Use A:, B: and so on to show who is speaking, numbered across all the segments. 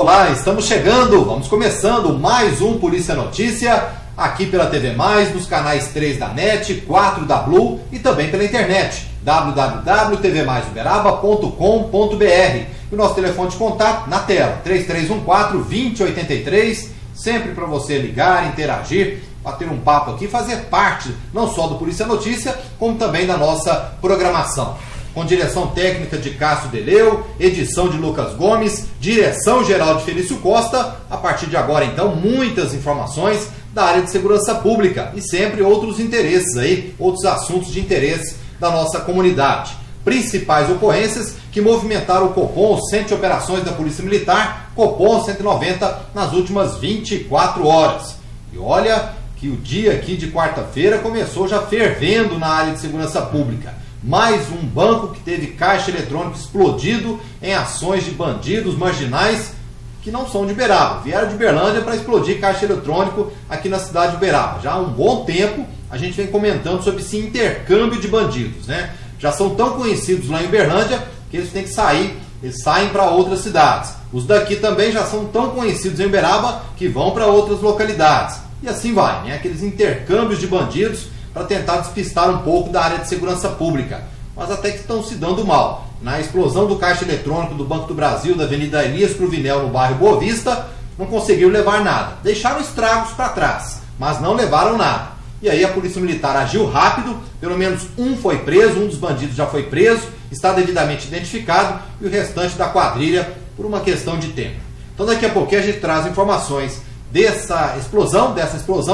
A: Olá, estamos chegando, vamos começando mais um Polícia Notícia, aqui pela TV+, nos canais 3 da NET, 4 da Blue e também pela internet, www.tvmaisuberaba.com.br. E o nosso telefone de contato na tela, 3314-2083, sempre para você ligar, interagir, bater um papo aqui, fazer parte não só do Polícia Notícia, como também da nossa programação. Com direção técnica de Cássio Deleu, edição de Lucas Gomes, direção geral de Felício Costa. A partir de agora, então, muitas informações da área de segurança pública e sempre outros interesses aí, outros assuntos de interesse da nossa comunidade. Principais ocorrências que movimentaram o Copom, o Centro de Operações da Polícia Militar, Copom 190, nas últimas 24 horas. E olha que o dia aqui de quarta-feira começou já fervendo na área de segurança pública. Mais um banco que teve caixa eletrônico explodido em ações de bandidos marginais que não são de Uberaba. Vieram de Uberlândia para explodir caixa eletrônico aqui na cidade de Uberaba. Já há um bom tempo a gente vem comentando sobre esse intercâmbio de bandidos, né? Já são tão conhecidos lá em Uberlândia que eles têm que sair, eles saem para outras cidades. Os daqui também já são tão conhecidos em Uberaba que vão para outras localidades. E assim vai, né? Aqueles intercâmbios de bandidos para tentar despistar um pouco da área de segurança pública, mas até que estão se dando mal. Na explosão do caixa eletrônico do Banco do Brasil, da Avenida Elias Cruvinel, no bairro Boa Vista, não conseguiram levar nada. Deixaram estragos para trás, mas não levaram nada. E aí a Polícia Militar agiu rápido, pelo menos um foi preso, um dos bandidos já foi preso, está devidamente identificado, e o restante da quadrilha por uma questão de tempo. Então daqui a pouquinho a gente traz informações dessa explosão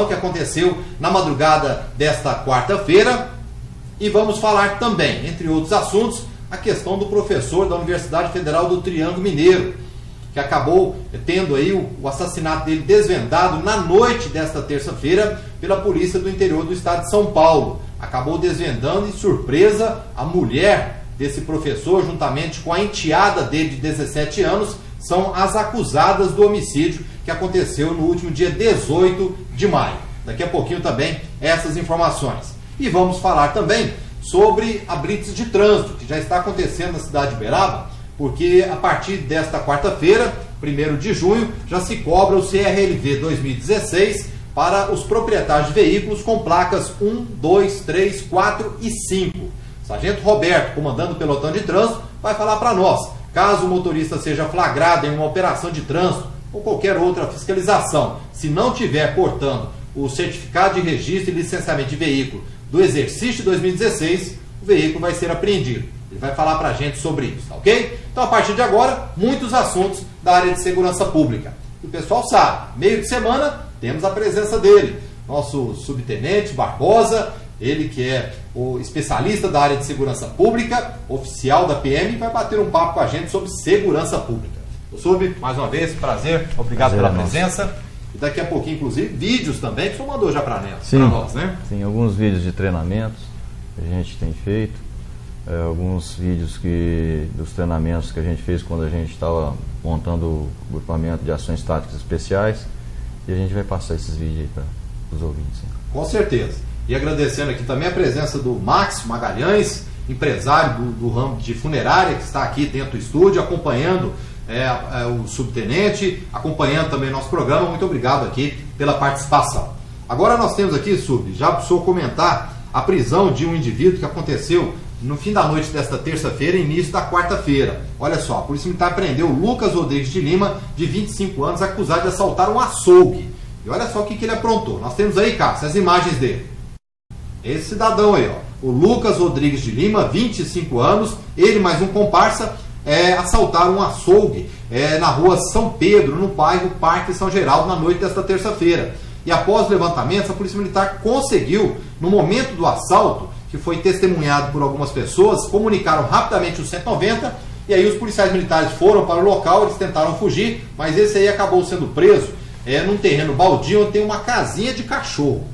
A: que aconteceu na madrugada desta quarta-feira. E vamos falar também, entre outros assuntos, a questão do professor da Universidade Federal do Triângulo Mineiro, que acabou tendo aí o assassinato dele desvendado na noite desta terça-feira pela polícia do interior do estado de São Paulo. Acabou desvendando e, surpresa, a mulher desse professor, juntamente com a enteada dele de 17 anos, são as acusadas do homicídio que aconteceu no último dia 18 de maio. Daqui a pouquinho também essas informações. E vamos falar também sobre a blitz de trânsito, que já está acontecendo na cidade de Uberaba, porque a partir desta quarta-feira, 1º de junho, já se cobra o CRLV 2016 para os proprietários de veículos com placas 1, 2, 3, 4 e 5. Sargento Roberto, comandando o pelotão de trânsito, vai falar para nós. Caso o motorista seja flagrado em uma operação de trânsito ou qualquer outra fiscalização, se não tiver portando o certificado de registro e licenciamento de veículo do exercício de 2016, o veículo vai ser apreendido. Ele vai falar para a gente sobre isso, tá ok? Então, a partir de agora, muitos assuntos da área de segurança pública. E o pessoal sabe, meio de semana, temos a presença dele, nosso subtenente Barbosa, ele que é o especialista da área de segurança pública, oficial da PM, vai bater um papo com a gente sobre segurança pública. Sub, mais uma vez, prazer, obrigado pela presença. E daqui a pouquinho, inclusive, vídeos também, que o senhor mandou já para nós, né?
B: Sim, alguns vídeos de treinamentos que a gente tem feito, alguns vídeos dos treinamentos que a gente fez quando a gente estava montando o grupamento de ações táticas especiais, e a gente vai passar esses vídeos aí para os ouvintes. Hein?
A: Com certeza. E agradecendo aqui também a presença do Max Magalhães, empresário do ramo de funerária, que está aqui dentro do estúdio, acompanhando o subtenente, acompanhando também nosso programa. Muito obrigado aqui pela participação. Agora nós temos aqui, Sub, já para o senhor comentar a prisão de um indivíduo que aconteceu no fim da noite desta terça-feira e início da quarta-feira. Olha só, a Polícia Militar prendeu Lucas Rodrigues de Lima, de 25 anos, acusado de assaltar um açougue. E olha só o que ele aprontou. Nós temos aí, Cássio, as imagens dele. Esse cidadão aí, ó, o Lucas Rodrigues de Lima, 25 anos, ele mais um comparsa, assaltaram um açougue na rua São Pedro, no bairro Parque São Geraldo, na noite desta terça-feira. E após levantamentos, a Polícia Militar conseguiu, no momento do assalto, que foi testemunhado por algumas pessoas, comunicaram rapidamente o 190, e aí os policiais militares foram para o local, eles tentaram fugir, mas esse aí acabou sendo preso num terreno baldio, onde tem uma casinha de cachorro.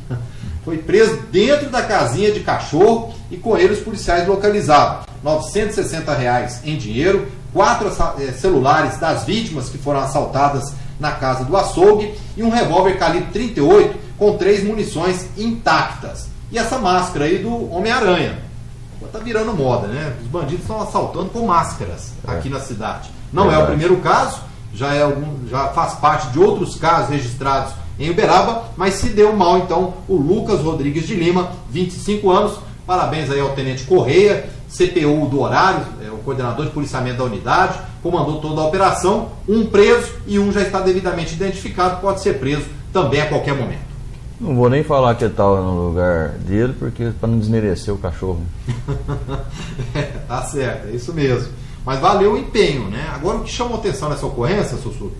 A: Foi preso dentro da casinha de cachorro e com ele os policiais localizaram R$ 960 em dinheiro, 4 celulares das vítimas que foram assaltadas na casa do açougue e um revólver calibre 38 com 3 munições intactas. E essa máscara aí do Homem-Aranha. Tá virando moda, né? Os bandidos estão assaltando com máscaras aqui na cidade. Não é o primeiro caso. já faz parte de outros casos registrados em Uberaba, mas se deu mal então o Lucas Rodrigues de Lima, 25 anos. Parabéns aí ao Tenente Correia, CPU do horário, o coordenador de policiamento da unidade, comandou toda a operação, um preso e um já está devidamente identificado, pode ser preso também a qualquer momento.
B: Não vou nem falar que ele estava no lugar dele, porque para não desmerecer o cachorro.
A: Tá certo, é isso mesmo. Mas valeu o empenho, né? Agora o que chamou atenção nessa ocorrência, Sussu,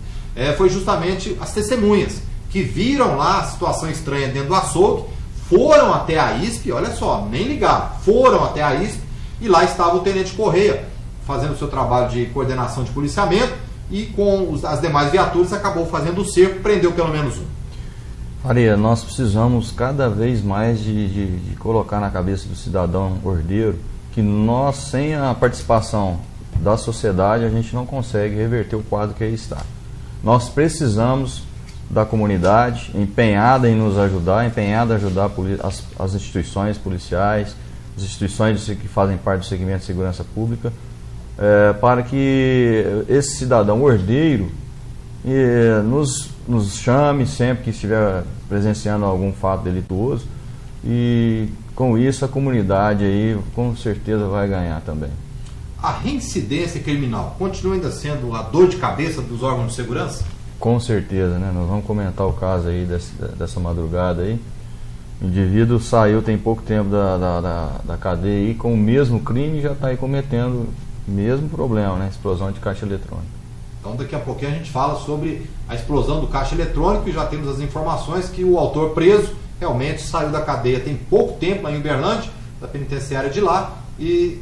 A: foi justamente as testemunhas, que viram lá a situação estranha dentro do açougue, foram até a ISP, olha só, nem ligaram, foram até a ISP e lá estava o Tenente Correia fazendo o seu trabalho de coordenação de policiamento e com as demais viaturas acabou fazendo o cerco, prendeu pelo menos um.
B: Maria, nós precisamos cada vez mais de colocar na cabeça do cidadão ordeiro que nós, sem a participação da sociedade, a gente não consegue reverter o quadro que aí está. Nós precisamos da comunidade empenhada em nos ajudar, empenhada em ajudar as instituições policiais, as instituições que fazem parte do segmento de segurança pública, para que esse cidadão ordeiro nos chame sempre que estiver presenciando algum fato delituoso, e com isso a comunidade aí com certeza vai ganhar também.
A: A reincidência criminal continua ainda sendo a dor de cabeça dos órgãos de segurança?
B: Com certeza, né? Nós vamos comentar o caso aí dessa madrugada aí. O indivíduo saiu tem pouco tempo da cadeia aí com o mesmo crime e já está aí cometendo o mesmo problema, né? Explosão de caixa eletrônica.
A: Então daqui a pouquinho a gente fala sobre a explosão do caixa eletrônico e já temos as informações que o autor preso realmente saiu da cadeia tem pouco tempo lá em Uberlândia, da penitenciária de lá, e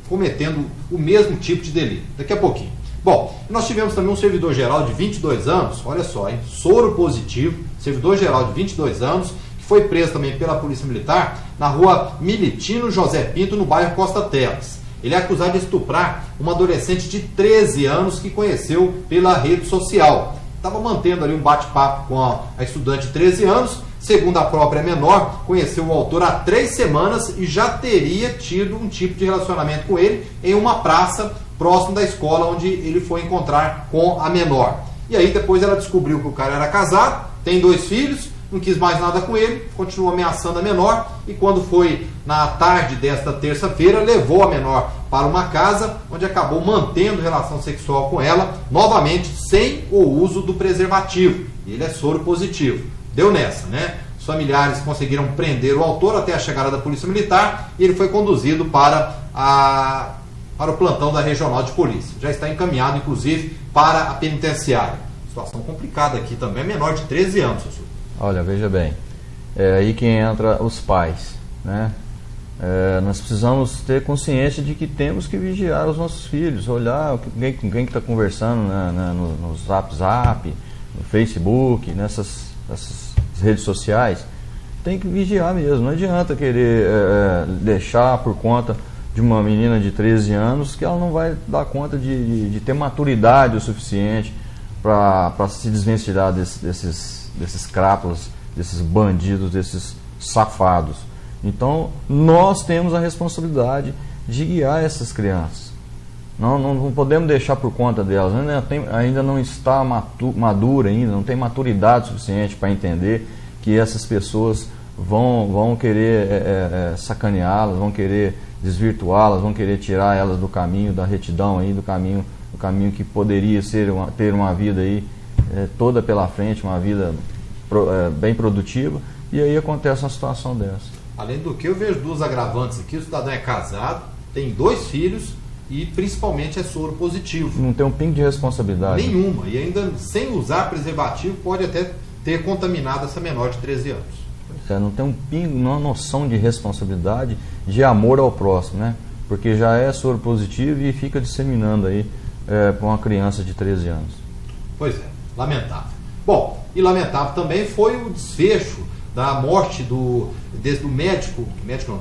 A: cometendo o mesmo tipo de delito. Daqui a pouquinho. Bom, nós tivemos também um servidor geral de 22 anos, olha só, hein, soro positivo, servidor geral de 22 anos, que foi preso também pela Polícia Militar na rua Militino José Pinto, no bairro Costa Teles. Ele é acusado de estuprar uma adolescente de 13 anos que conheceu pela rede social. Estava mantendo ali um bate-papo com a estudante de 13 anos, segundo a própria menor, conheceu o autor há 3 semanas e já teria tido um tipo de relacionamento com ele em uma praça próximo da escola onde ele foi encontrar com a menor. E aí depois ela descobriu que o cara era casado, tem 2 filhos, não quis mais nada com ele, continuou ameaçando a menor e quando foi na tarde desta terça-feira, levou a menor para uma casa onde acabou mantendo relação sexual com ela, novamente sem o uso do preservativo. Ele é soro positivo. Deu nessa, né? Os familiares conseguiram prender o autor até a chegada da Polícia Militar e ele foi conduzido para o plantão da Regional de Polícia. Já está encaminhado, inclusive, para a penitenciária. Situação complicada aqui também, é menor de 13 anos, professor.
B: Olha, veja bem, é aí que entra os pais, né? Nós precisamos ter consciência de que temos que vigiar os nossos filhos, olhar com quem está conversando no Zap, no Facebook, nessas redes sociais. Tem que vigiar mesmo, não adianta querer deixar por conta de uma menina de 13 anos que ela não vai dar conta de ter maturidade o suficiente para se desvencilhar desses crápulas, desses bandidos, desses safados. Então, nós temos a responsabilidade de guiar essas crianças. Não podemos deixar por conta delas. Ainda não está madura, não tem maturidade suficiente para entender que essas pessoas vão querer sacaneá-las, vão querer desvirtuá-las, vão querer tirar elas do caminho da retidão, aí, do caminho que poderia ter uma vida aí, toda pela frente, uma vida bem produtiva, e aí acontece uma situação dessa.
A: Além do que, eu vejo 2 agravantes aqui: o cidadão é casado, tem 2 filhos e principalmente é soro positivo.
B: Não tem um pingo de responsabilidade.
A: Nenhuma, e ainda sem usar preservativo pode até ter contaminado essa menor de 13 anos.
B: Não tem um pingo, uma noção de responsabilidade, de amor ao próximo, né? Porque já é soro positivo e fica disseminando aí para uma criança de 13 anos.
A: Pois é, lamentável. Bom, e lamentável também foi o desfecho da morte do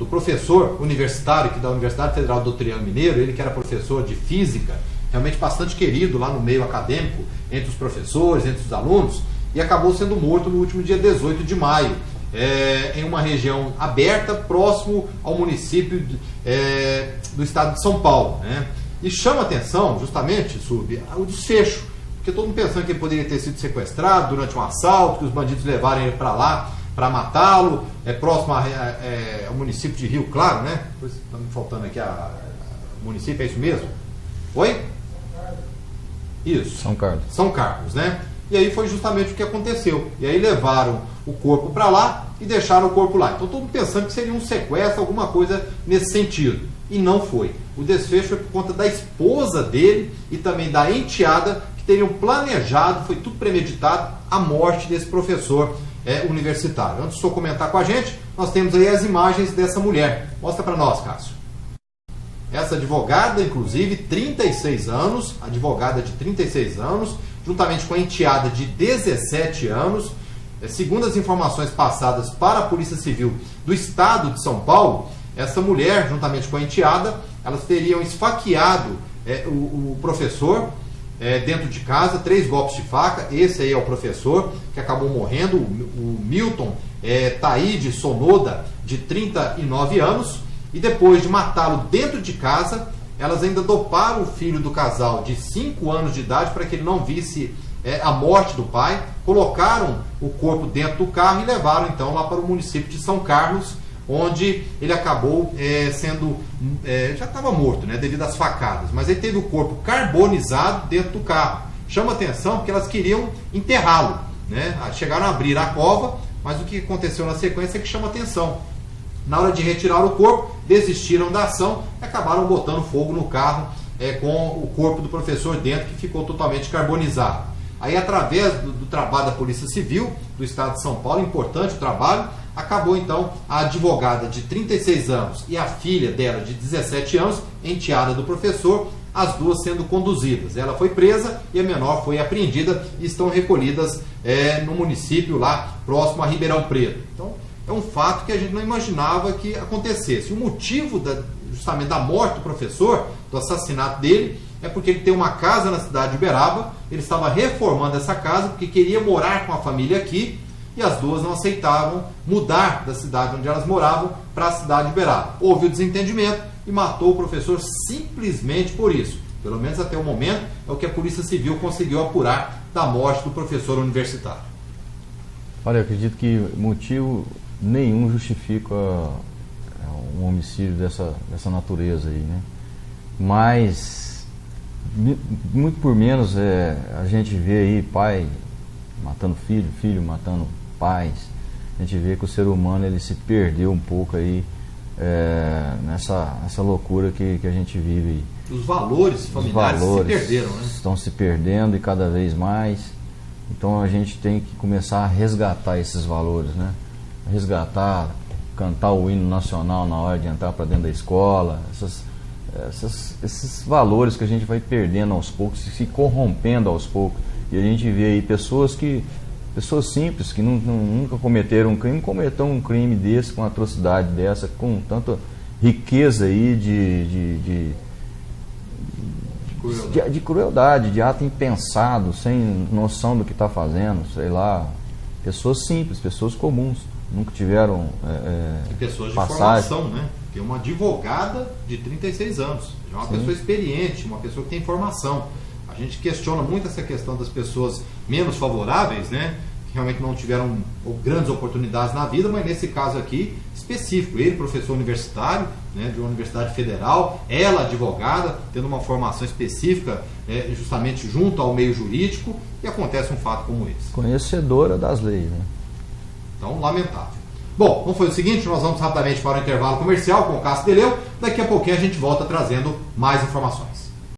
A: professor universitário aqui da Universidade Federal do Triângulo Mineiro, ele que era professor de física, realmente bastante querido lá no meio acadêmico, entre os professores, entre os alunos, e acabou sendo morto no último dia 18 de maio, em uma região aberta, próximo ao município do estado de São Paulo, né? E chama atenção, justamente, o desfecho, porque todo mundo pensando que ele poderia ter sido sequestrado durante um assalto, que os bandidos levaram ele para lá para matá-lo, próximo ao município de Rio Claro, né? Está me faltando aqui o município, é isso mesmo? Oi? Isso.
B: São Carlos.
A: São Carlos, né? E aí foi justamente o que aconteceu. E aí levaram o corpo para lá e deixaram o corpo lá. Então todo mundo pensando que seria um sequestro, alguma coisa nesse sentido. E não foi. O desfecho foi por conta da esposa dele e também da enteada, que teriam planejado, foi tudo premeditado, a morte desse professor universitário. Antes do senhor comentar com a gente, nós temos aí as imagens dessa mulher. Mostra para nós, Cássio. Essa advogada, inclusive, 36 anos, advogada de 36 anos, juntamente com a enteada de 17 anos, segundo as informações passadas para a Polícia Civil do Estado de São Paulo, essa mulher, juntamente com a enteada, elas teriam esfaqueado o professor dentro de casa, 3 golpes de faca. Esse aí é o professor que acabou morrendo, o Milton Taide Sonoda, de 39 anos. E depois de matá-lo dentro de casa, elas ainda doparam o filho do casal de 5 anos de idade para que ele não visse a morte do pai, colocaram o corpo dentro do carro e levaram então lá para o município de São Carlos, onde ele acabou sendo, já estava morto, né, devido às facadas, mas ele teve o corpo carbonizado dentro do carro. Chama atenção porque elas queriam enterrá-lo, né? Chegaram a abrir a cova, mas o que aconteceu na sequência é que chama atenção. Na hora de retirar o corpo, desistiram da ação e acabaram botando fogo no carro com o corpo do professor dentro, que ficou totalmente carbonizado. Aí, através do trabalho da Polícia Civil do Estado de São Paulo, importante o trabalho, acabou então a advogada de 36 anos e a filha dela de 17 anos, enteada do professor, as duas sendo conduzidas. Ela foi presa e a menor foi apreendida e estão recolhidas no município lá próximo a Ribeirão Preto. Então, é um fato que a gente não imaginava que acontecesse. O motivo justamente da morte do professor, do assassinato dele, é porque ele tem uma casa na cidade de Uberaba, ele estava reformando essa casa porque queria morar com a família aqui, e as duas não aceitavam mudar da cidade onde elas moravam para a cidade de Uberaba. Houve o desentendimento e matou o professor simplesmente por isso. Pelo menos até o momento é o que a Polícia Civil conseguiu apurar da morte do professor universitário.
B: Olha, eu acredito que motivo nenhum justifica um homicídio dessa natureza aí, né? Mas muito por menos a gente vê aí pai matando filho, filho matando pais. A gente vê que o ser humano ele se perdeu um pouco aí nessa loucura que a gente vive aí.
A: Os valores familiares se perderam, né?
B: Estão se perdendo e cada vez mais. Então a gente tem que começar a resgatar esses valores, né? Resgatar, cantar o hino nacional na hora de entrar para dentro da escola, esses valores que a gente vai perdendo aos poucos, se corrompendo aos poucos. E a gente vê aí pessoas simples que nunca cometeram um crime, cometeram um crime desse, com atrocidade dessa, com tanta riqueza aí de crueldade, de ato impensado, sem noção do que está fazendo, sei lá. Pessoas simples, pessoas comuns, nunca tiveram
A: e pessoas de
B: passagem.
A: Formação, né? Tem uma advogada de 36 anos, é uma pessoa experiente, uma pessoa que tem formação. A gente questiona muito essa questão das pessoas menos favoráveis, né? Que realmente não tiveram grandes oportunidades na vida, mas nesse caso aqui, específico, ele professor universitário, né, de uma universidade federal, ela advogada, tendo uma formação específica justamente junto ao meio jurídico, e acontece um fato como esse.
B: Conhecedora das leis, né?
A: Então, lamentável. Bom, vamos fazer o seguinte, nós vamos rapidamente para o intervalo comercial com o Cássio Deleu, daqui a pouquinho a gente volta trazendo mais informações.